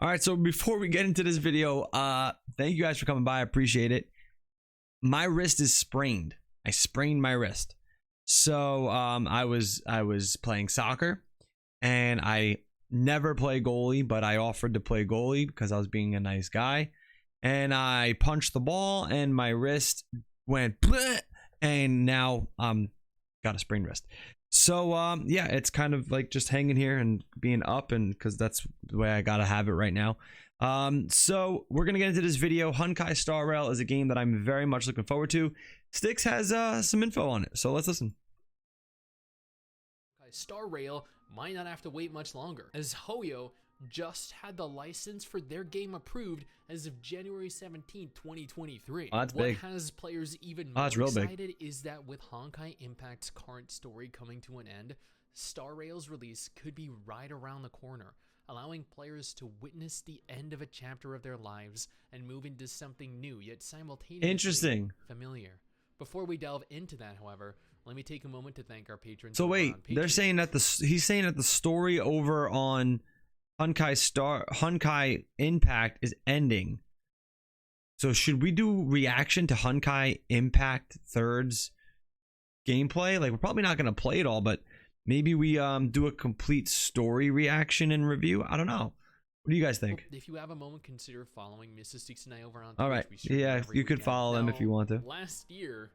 All right, so before we get into this video, thank you guys for coming by. I appreciate it. My wrist is sprained. I sprained my wrist. So I was playing soccer, and I never play goalie, but I offered to play goalie because I was being a nice guy. And I punched the ball, and my wrist went bleh, and now got a sprained wrist. So yeah, it's kind of like just hanging here and being up, and because that's the way I gotta have it right now. So we're gonna get into this video. Honkai Star Rail is a game that I'm very much looking forward to. Styx has some info on it, so let's listen. Honkai Star Rail might not have to wait much longer, as Hoyo just had the license for their game approved as of January 17, 2023. Oh, that's what big. has players even more excited is that with Honkai Impact's current story coming to an end, Star Rail's release could be right around the corner, allowing players to witness the end of a chapter of their lives and move into something new yet simultaneously familiar. Before we delve into that, however, let me take a moment to thank our patrons. So wait, they're saying that he's saying that the story over on Honkai Impact is ending. So should we do reaction to Honkai Impact Third's gameplay? Like, we're probably not going to play it all, but maybe we do a complete story reaction and review. I don't know. What do you guys think? If you have a moment, consider following Mrs. Styx and I over on Twitch. All right. Yeah, you could follow them if you want to. Last year,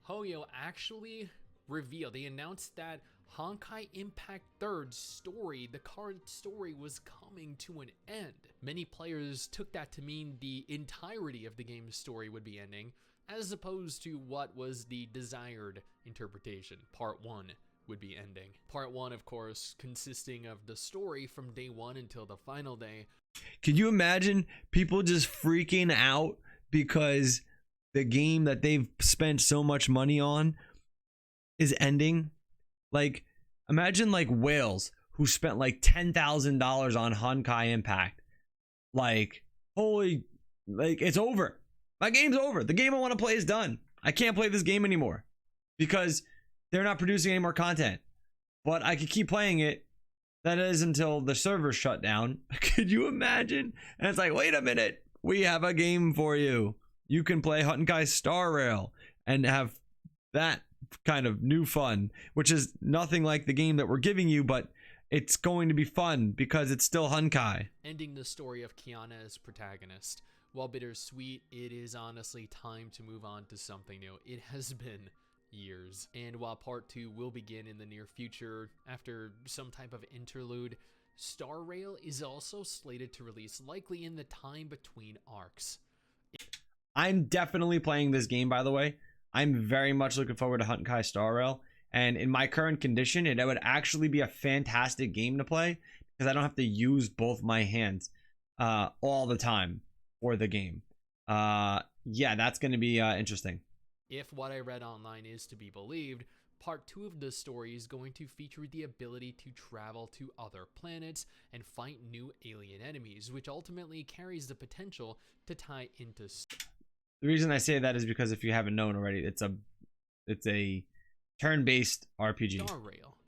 Hoyo actually revealed, they announced that Honkai Impact 3's story, the current story, was coming to an end. Many players took that to mean the entirety of the game's story would be ending, as opposed to what was the desired interpretation. Part 1 would be ending. Part 1, of course, consisting of the story from day 1 until the final day. Could you imagine people just freaking out because the game that they've spent so much money on is ending? Like, imagine like whales who spent like $10,000 on Honkai Impact. Like, holy, like, it's over. My game's over. The game I want to play is done. I can't play this game anymore because they're not producing any more content. But I could keep playing it. That is until the servers shut down. Could you imagine? And it's like, wait a minute. We have a game for you. You can play Honkai Star Rail and have that kind of new fun, which is nothing like the game that we're giving you, but it's going to be fun because it's still Honkai. Ending the story of Kiana as protagonist. While bittersweet, it is honestly time to move on to something new. It has been years. And while part 2 will begin in the near future after some type of interlude, Star Rail is also slated to release likely in the time between arcs. I'm definitely playing this game, by the way. I'm very much looking forward to Honkai Star Rail, and in my current condition, it would actually be a fantastic game to play because I don't have to use both my hands all the time for the game. Yeah, that's going to be interesting. If what I read online is to be believed, part 2 of the story is going to feature the ability to travel to other planets and fight new alien enemies, which ultimately carries the potential to tie into... The reason I say that is because if you haven't known already, it's a turn-based RPG.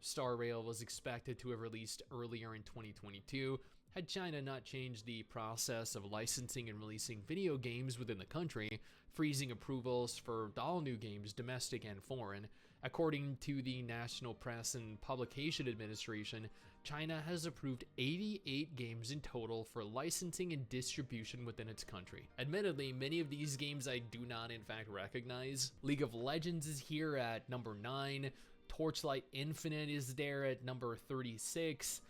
Star Rail was expected to have released earlier in 2022 had China not changed the process of licensing and releasing video games within the country, freezing approvals for all new games, domestic and foreign. According to the National Press and Publication Administration, China has approved 88 games in total for licensing and distribution within its country. Admittedly, many of these games I do not in fact recognize. League of Legends is here at number 9. Torchlight Infinite is there at number 36.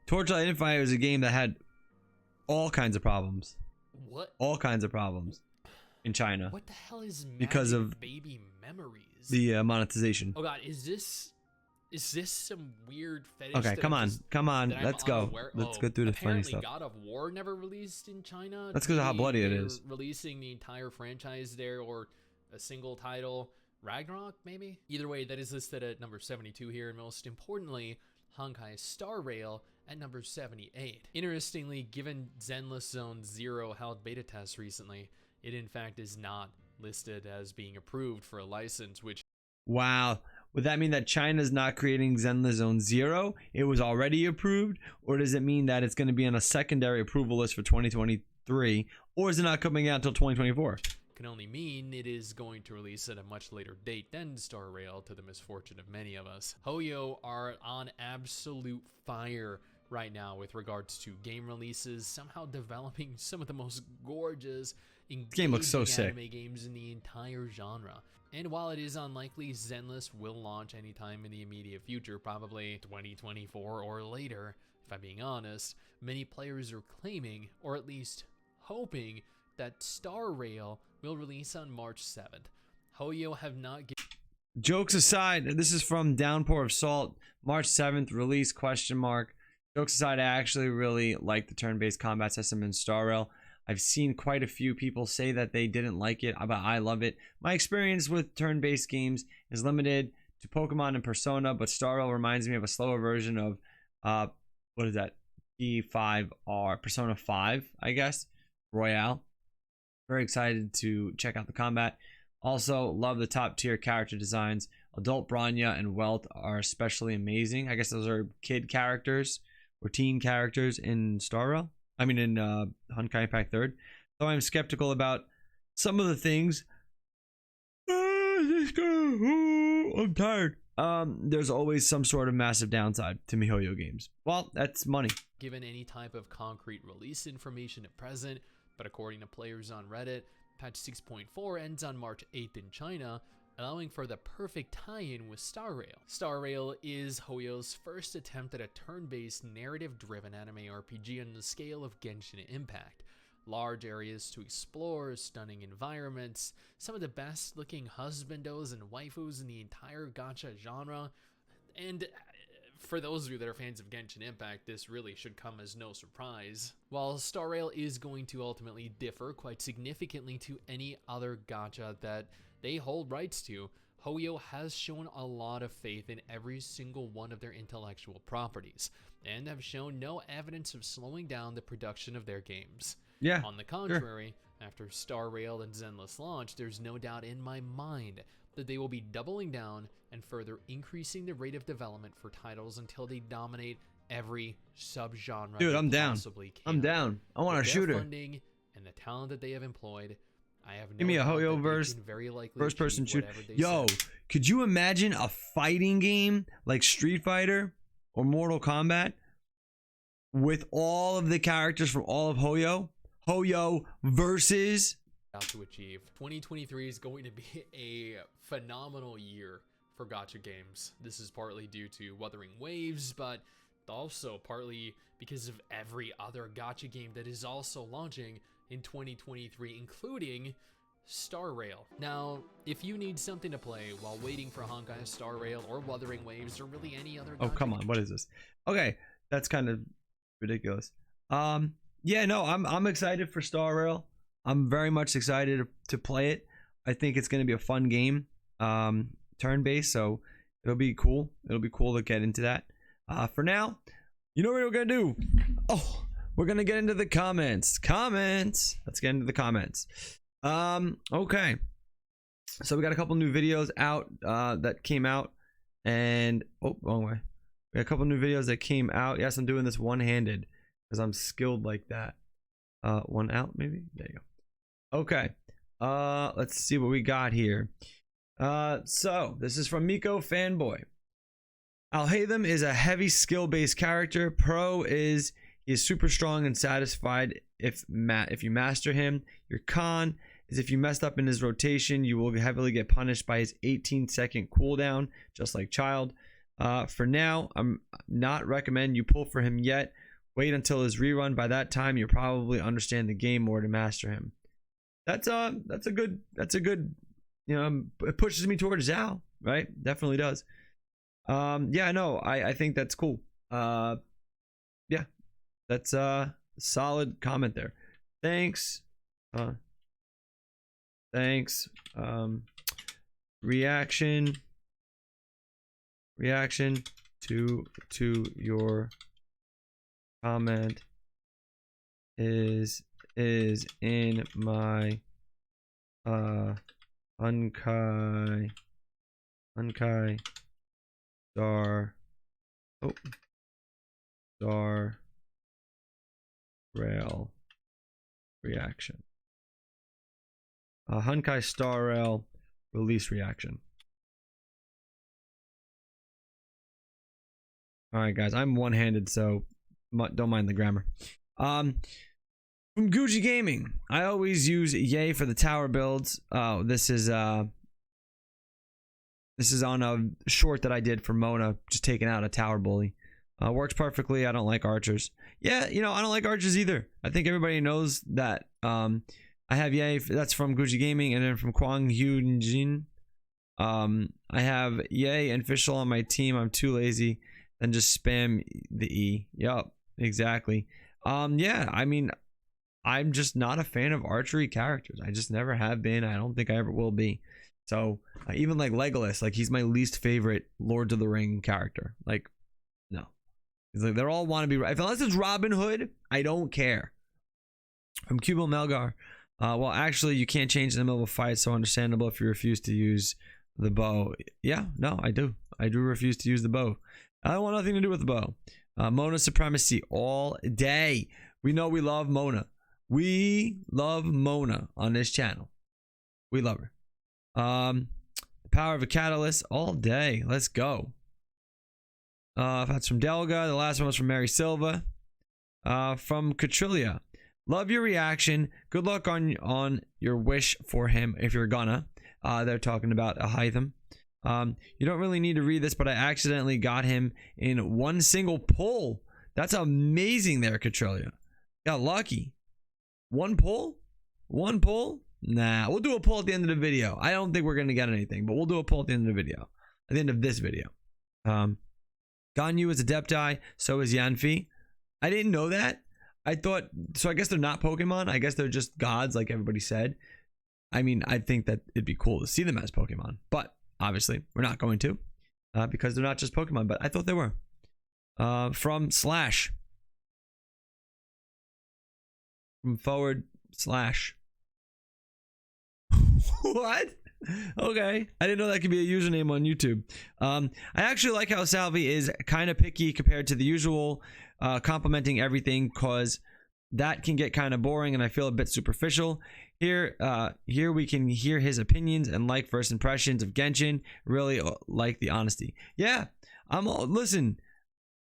Torchlight Infinite was a game that had all kinds of problems. What? All kinds of problems in China. What the hell is Magic because of Baby Memories? The monetization. Oh god, is this some weird fetish? Okay, come on, let's go. Let's go through the funny stuff. God of War never released in China. That's because of how bloody it is. Releasing the entire franchise there, or a single title. Ragnarok, maybe? Either way, that is listed at number 72 here, and most importantly, Honkai Star Rail at number 78. Interestingly, given Zenless Zone 0 held beta tests recently, it in fact is not listed as being approved for a license, which... Wow. would that mean that China's not creating Zenless Zone 0? It was already approved? Or does it mean that it's going to be on a secondary approval list for 2023? Or is it not coming out until 2024? Can only mean it is going to release at a much later date than Star Rail, to the misfortune of many of us. Hoyo are on absolute fire right now with regards to game releases, somehow developing some of the most gorgeous, Game looks so sick. anime games in the entire genre. And while it is unlikely Zenless will launch anytime in the immediate future, probably 2024 or later, if I'm being honest, many players are claiming, or at least hoping, that Star Rail will release on March 7th. Hoyo have not given... Jokes aside, this is from Downpour of Salt. March 7th release, question mark. Jokes aside, I actually really like the turn-based combat system in Star Rail. I've seen quite a few people say that they didn't like it, but I love it. My experience with turn-based games is limited to Pokemon and Persona, but Star Rail reminds me of a slower version of, what is that? P5R, Persona 5, I guess, Royale. Very excited to check out the combat. Also, love the top tier character designs. Adult Bronya and Welt are especially amazing. I guess those are kid characters or teen characters in Star Rail. I mean, in Honkai Impact 3rd. So I'm skeptical about some of the things. I'm tired. There's always some sort of massive downside to MiHoYo games. Well, that's money. Given any type of concrete release information at present, but according to players on Reddit, patch 6.4 ends on March 8th in China, allowing for the perfect tie-in with Star Rail. Star Rail is Hoyo's first attempt at a turn-based, narrative-driven anime RPG on the scale of Genshin Impact. Large areas to explore, stunning environments, some of the best-looking husbandos and waifus in the entire gacha genre, and for those of you that are fans of Genshin Impact, this really should come as no surprise. While Star Rail is going to ultimately differ quite significantly to any other gacha that they hold rights to, Hoyo has shown a lot of faith in every single one of their intellectual properties, and have shown no evidence of slowing down the production of their games. Yeah. On the contrary, after Star Rail and Zenless launch, there's no doubt in my mind that they will be doubling down and further increasing the rate of development for titles until they dominate every subgenre. Dude, I'm down. Possibly can. I'm down. I want a shooter. Funding and the talent that they have employed, I have no Give me a doubt Hoyo that verse, they can very likely first person achieve shoot. whatever they Yo, set. could you imagine a fighting game like Street Fighter or Mortal Kombat with all of the characters from all of Hoyo? Hoyo versus... Out to achieve. 2023 is going to be a phenomenal year for gacha games. This is partly due to Wuthering Waves, but also partly because of every other gacha game that is also launching in 2023, including Star Rail. Now, if you need something to play while waiting for Honkai Star Rail or Wuthering Waves or really any other Oh, come on, what is this? Okay, that's kind of ridiculous. Yeah, no, I'm excited for Star Rail. I'm very much excited to play it. I think it's going to be a fun game, turn-based, so it'll be cool. It'll be cool to get into that. For now, you know what we're going to do? Oh, we're going to get into the comments. Let's get into the comments. Okay. So we got a couple new videos out that came out, and oh, wrong way. We got a couple new videos that came out. Yes, I'm doing this one-handed because I'm skilled like that. One out, maybe. There you go. Okay. Let's see what we got here. So this is from Miko Fanboy. Alhaitham is a heavy skill-based character. Pro is he is super strong and satisfied if you master him. Your con is if you messed up in his rotation, you will heavily get punished by his 18-second cooldown, just like Child. For now, I'm not recommend you pull for him yet. Wait until his rerun. By that time, you'll probably understand the game more to master him. That's a good, you know, it pushes me towards Zhao, right? Definitely does. Yeah, no, I think that's cool. Yeah, that's a solid comment there. Thanks. Thanks. Reaction to your comment is in my Honkai Honkai Star. Oh. Star Rail reaction. Honkai Star Rail release reaction. All right, guys, I'm one-handed, so don't mind the grammar. From Gucci Gaming, I always use Yay for the tower builds. Oh, this is on a short that I did for Mona, just taking out a tower bully. Works perfectly. I don't like archers. Yeah, I don't like archers either. I think everybody knows that. I have Yay. That's from Gucci Gaming, and then from Kwang Hyun Jin. I have Yay and Fischl on my team. I'm too lazy. Then just spam the E. Yup, exactly. Yeah, I mean, I'm just not a fan of archery characters. I just never have been. I don't think I ever will be. So even like Legolas, like he's my least favorite Lord of the Ring character. Like, no. It's like they're all wannabe. Unless it's Robin Hood, I don't care. From Cubo Melgar. Well, actually, you can't change in the middle of a fight, so understandable if you refuse to use the bow. Yeah, no, I do. I do refuse to use the bow. I want nothing to do with the bow. Mona supremacy all day. We know we love Mona. We love Mona on this channel. We love her. The power of a catalyst all day. Let's go. That's from Delga. The last one was from Mary Silva. From Catrilia. Love your reaction. Good luck on your wish for him if you're gonna. They're talking about a Hytham. You don't really need to read this, but I accidentally got him in one single pull. That's amazing there, Catrilia. Got lucky. One pull? One pull? Nah, we'll do a poll at the end of the video. I don't think we're gonna get anything, but we'll do a poll at the end of the video. At the end of this video. Ganyu is Adepti, so is Yanfi. I didn't know that. I thought, so I guess they're not Pokemon. I guess they're just gods, like everybody said. I mean, I think that it'd be cool to see them as Pokemon, but obviously we're not going to, because they're not just Pokemon, but I thought they were. From Slash. From forward slash. What? Okay, I didn't know that could be a username on YouTube. I actually like how Salvi is kind of picky compared to the usual, complimenting everything, cause that can get kind of boring and I feel a bit superficial. Here we can hear his opinions and like first impressions of Genshin. Really like the honesty. Yeah, listen.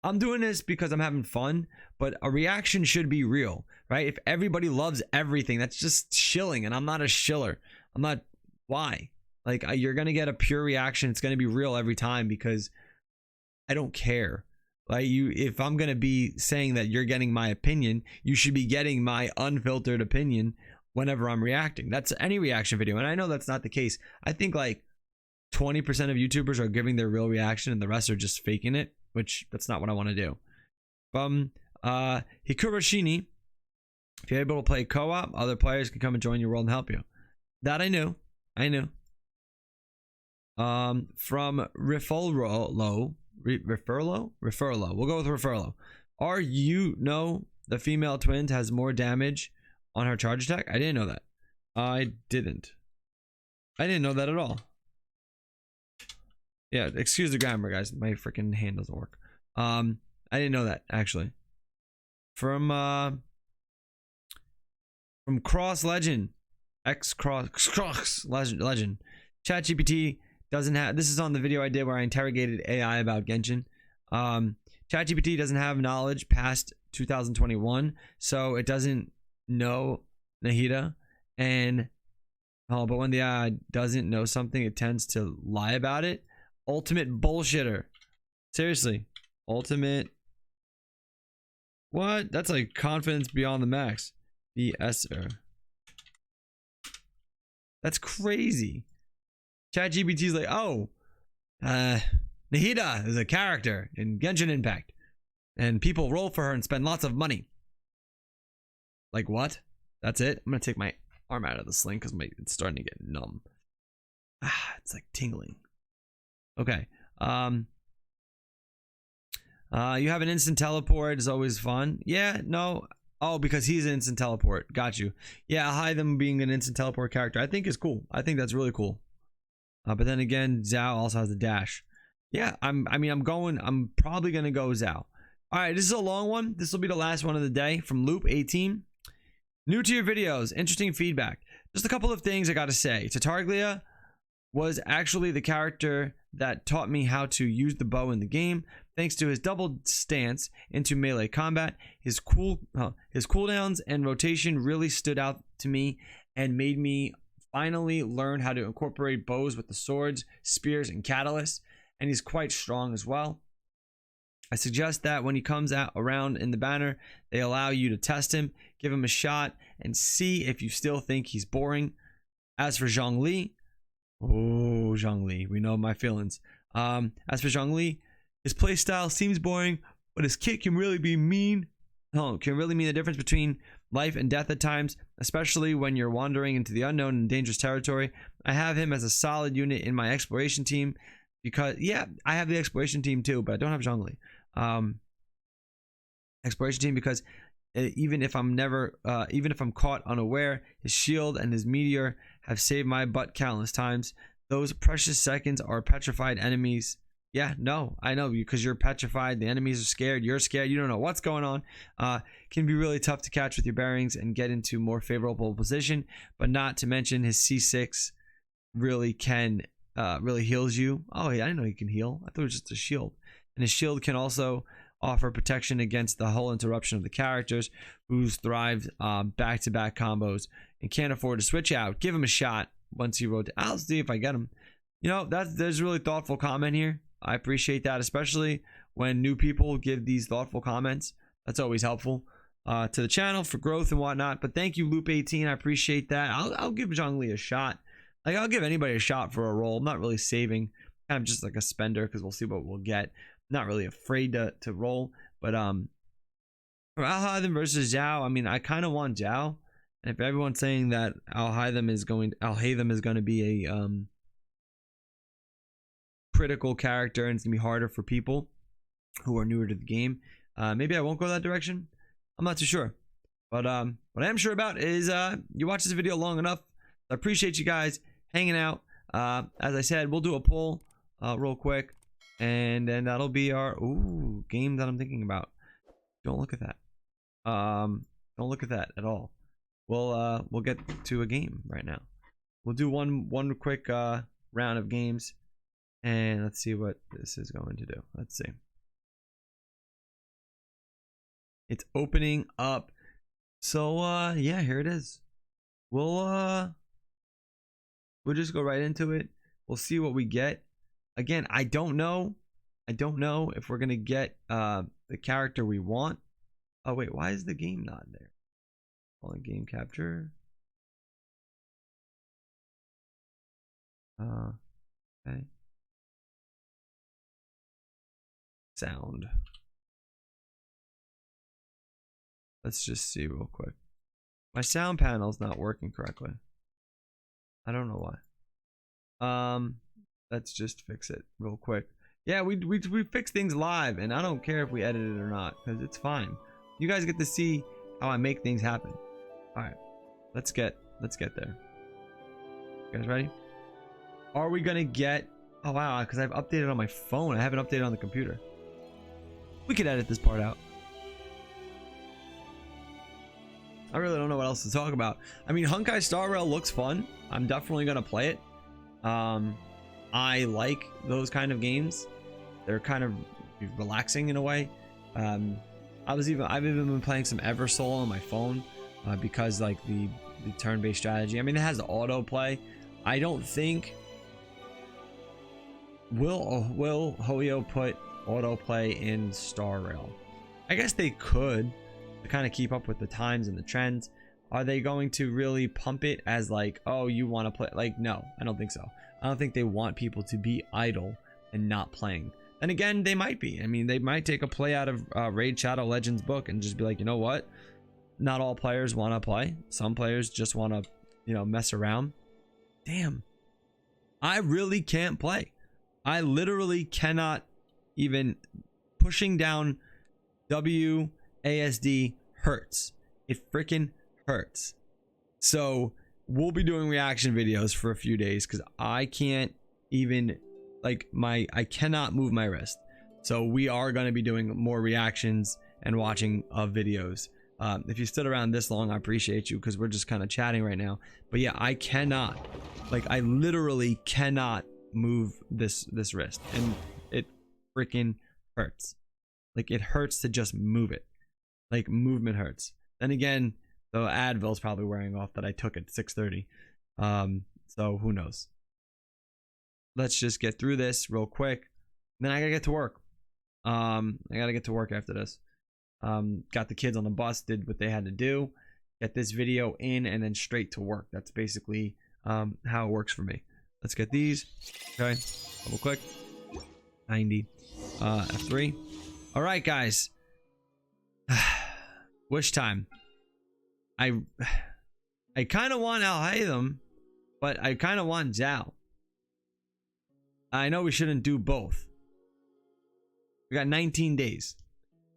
I'm doing this because I'm having fun, but a reaction should be real, right? If everybody loves everything, that's just shilling, and I'm not a shiller. I'm not. Why? Like, you're gonna get a pure reaction. It's gonna be real every time because I don't care. Like, if I'm gonna be saying that you're getting my opinion, you should be getting my unfiltered opinion whenever I'm reacting. That's any reaction video, and I know that's not the case. I think like 20% of YouTubers are giving their real reaction, and the rest are just faking it, which that's not what I want to do. From Hikurashini, if you're able to play co-op, other players can come and join your world and help you. That I knew. From Referlo. We'll go with Referlo. The female twins has more damage on her charge attack? I didn't know that. I didn't know that at all. Yeah, excuse the grammar, guys. My freaking hand doesn't work. I didn't know that, actually. From Cross Legend. Cross Legend. ChatGPT doesn't have, this is on the video I did where I interrogated AI about Genshin. ChatGPT doesn't have knowledge past 2021, so it doesn't know Nahida. But when the AI doesn't know something, it tends to lie about it. Ultimate bullshitter. Seriously. Ultimate. What? That's like confidence beyond the max. BSer. That's crazy. ChatGPT's like, oh, Nahida is a character in Genshin Impact, and people roll for her and spend lots of money. Like what? That's it? I'm gonna take my arm out of the sling because it's starting to get numb. It's like tingling. Okay. You have an instant teleport is always fun. Yeah, no. Oh, because he's an instant teleport. Got you. Yeah, Hytham being an instant teleport character, I think is cool. I think that's really cool. But then again, Zhao also has a dash. Yeah, I'm probably gonna go Zhao. All right, this is a long one. This will be the last one of the day from Loop 18. New to your videos, interesting feedback. Just a couple of things I gotta say. Tartaglia was actually the character that taught me how to use the bow in the game. Thanks to his double stance into melee combat, his cooldowns and rotation really stood out to me and made me finally learn how to incorporate bows with the swords, spears, and catalysts. And he's quite strong as well. I suggest that when he comes out around in the banner, they allow you to test him, give him a shot, and see if you still think he's boring. As for Zhongli, we know my feelings. As for Zhongli, his playstyle seems boring, but his kit can really be mean. Can really mean the difference between life and death at times, especially when you're wandering into the unknown and dangerous territory. I have him as a solid unit in my exploration team because, yeah, I have the exploration team too, but I don't have Zhongli. Exploration team because even if I'm caught unaware, his shield and his meteor have saved my butt countless times. Those precious seconds are petrified enemies. Yeah, no, I know, because you're petrified. The enemies are scared. You're scared. You don't know what's going on. Can be really tough to catch with your bearings and get into more favorable position. But not to mention his C6 really heals you. Oh, yeah, I didn't know he can heal. I thought it was just a shield. And his shield can also offer protection against the whole interruption of the characters who's thrive back-to-back combos and can't afford to switch out. Give him a shot once he rotates. I'll see if I get him. You know, there's a really thoughtful comment here. I appreciate that, especially when new people give these thoughtful comments. That's always helpful to the channel for growth and whatnot. But thank you, Loop 18. I appreciate that. I'll give Zhongli a shot. Like, I'll give anybody a shot for a role. I'm not really saving, kind of just like a spender, because we'll see what we'll get. Not really afraid to roll. But for Al-Haitham versus Zhao, I mean, I kind of want Zhao. And if everyone's saying that Al-Haitham is going to be a critical character and it's gonna be harder for people who are newer to the game, maybe I won't go that direction. I'm not too sure, but what I am sure about is you watch this video long enough. I appreciate you guys hanging out. As I said, we'll do a poll real quick, and then that'll be our game that I'm thinking about. Don't look at that. Don't look at that at all. We'll get to a game right now. We'll do one quick round of games. And let's see what this is going to do. Let's see. It's opening up. So yeah, here it is. We'll just go right into it. We'll see what we get. Again, I don't know if we're gonna get the character we want. Oh wait, why is the game not there? Calling game capture. Okay. Sound. Let's just see real quick. My sound panel's not working correctly. I don't know why. Let's just fix it real quick. Yeah, we fix things live, and I don't care if we edit it or not, because it's fine. You guys get to see how I make things happen. All right, let's get there. You guys ready? Are we gonna get? Oh wow, because I've updated on my phone. I haven't updated on the computer. We could edit this part out. I really don't know what else to talk about. I mean, Honkai Star Rail looks fun. I'm definitely gonna play it. I like those kind of games. They're kind of relaxing in a way. I've even been playing some Eversoul on my phone because like the turn-based strategy. I mean, it has autoplay. I don't think will Hoyo put autoplay in Star Rail. I guess they could, to kind of keep up with the times and the trends. Are they going to really pump it as like, oh, you want to play? Like, no, I don't think so. I don't think they want people to be idle and not playing. And again, they might be. I mean, they might take a play out of Raid Shadow Legends book and just be like, you know what? Not all players want to play. Some players just want to, you know, mess around. Damn. I really can't play. I literally cannot even. Pushing down WASD hurts. It freaking hurts. So we'll be doing reaction videos for a few days because I can't even like I cannot move my wrist. So we are going to be doing more reactions and watching of videos. If you stood around this long, I appreciate you, because we're just kind of chatting right now. But yeah, I cannot, like, I literally cannot move this wrist, and it freaking hurts. Like, it hurts to just move it. Like, movement hurts. Then again, the Advil's probably wearing off that I took at 6:30. So who knows? Let's just get through this real quick. Then I gotta get to work. I gotta get to work after this. Got the kids on the bus, did what they had to do, get this video in, and then straight to work. That's basically how it works for me. Let's get these. Okay, double click. 90. F3. All right, guys. Wish time. I kind of want Al Haytham, but I kind of want Zhao. I know we shouldn't do both. We got 19 days.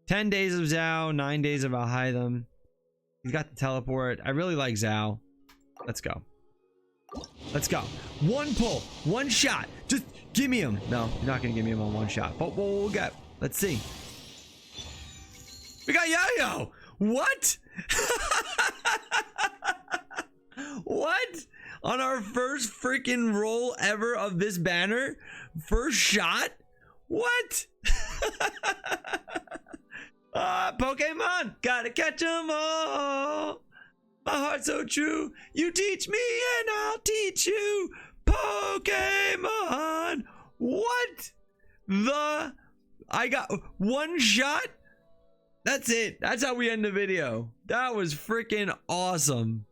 10 days of Zhao, 9 days of Al Haytham. He's got the teleport. I really like Zhao. Let's go. Let's go. One pull, one shot. Just give me him. No, you're not gonna give me him on one shot. But we'll get. Let's see. We got Yo-Yo. What? What? On our first freaking roll ever of this banner? First shot? What? Pokemon, gotta catch 'em all. My heart's so true. You teach me and I'll teach you. Pokemon. What the? I got one shot? That's it. That's how we end the video. That was freaking awesome.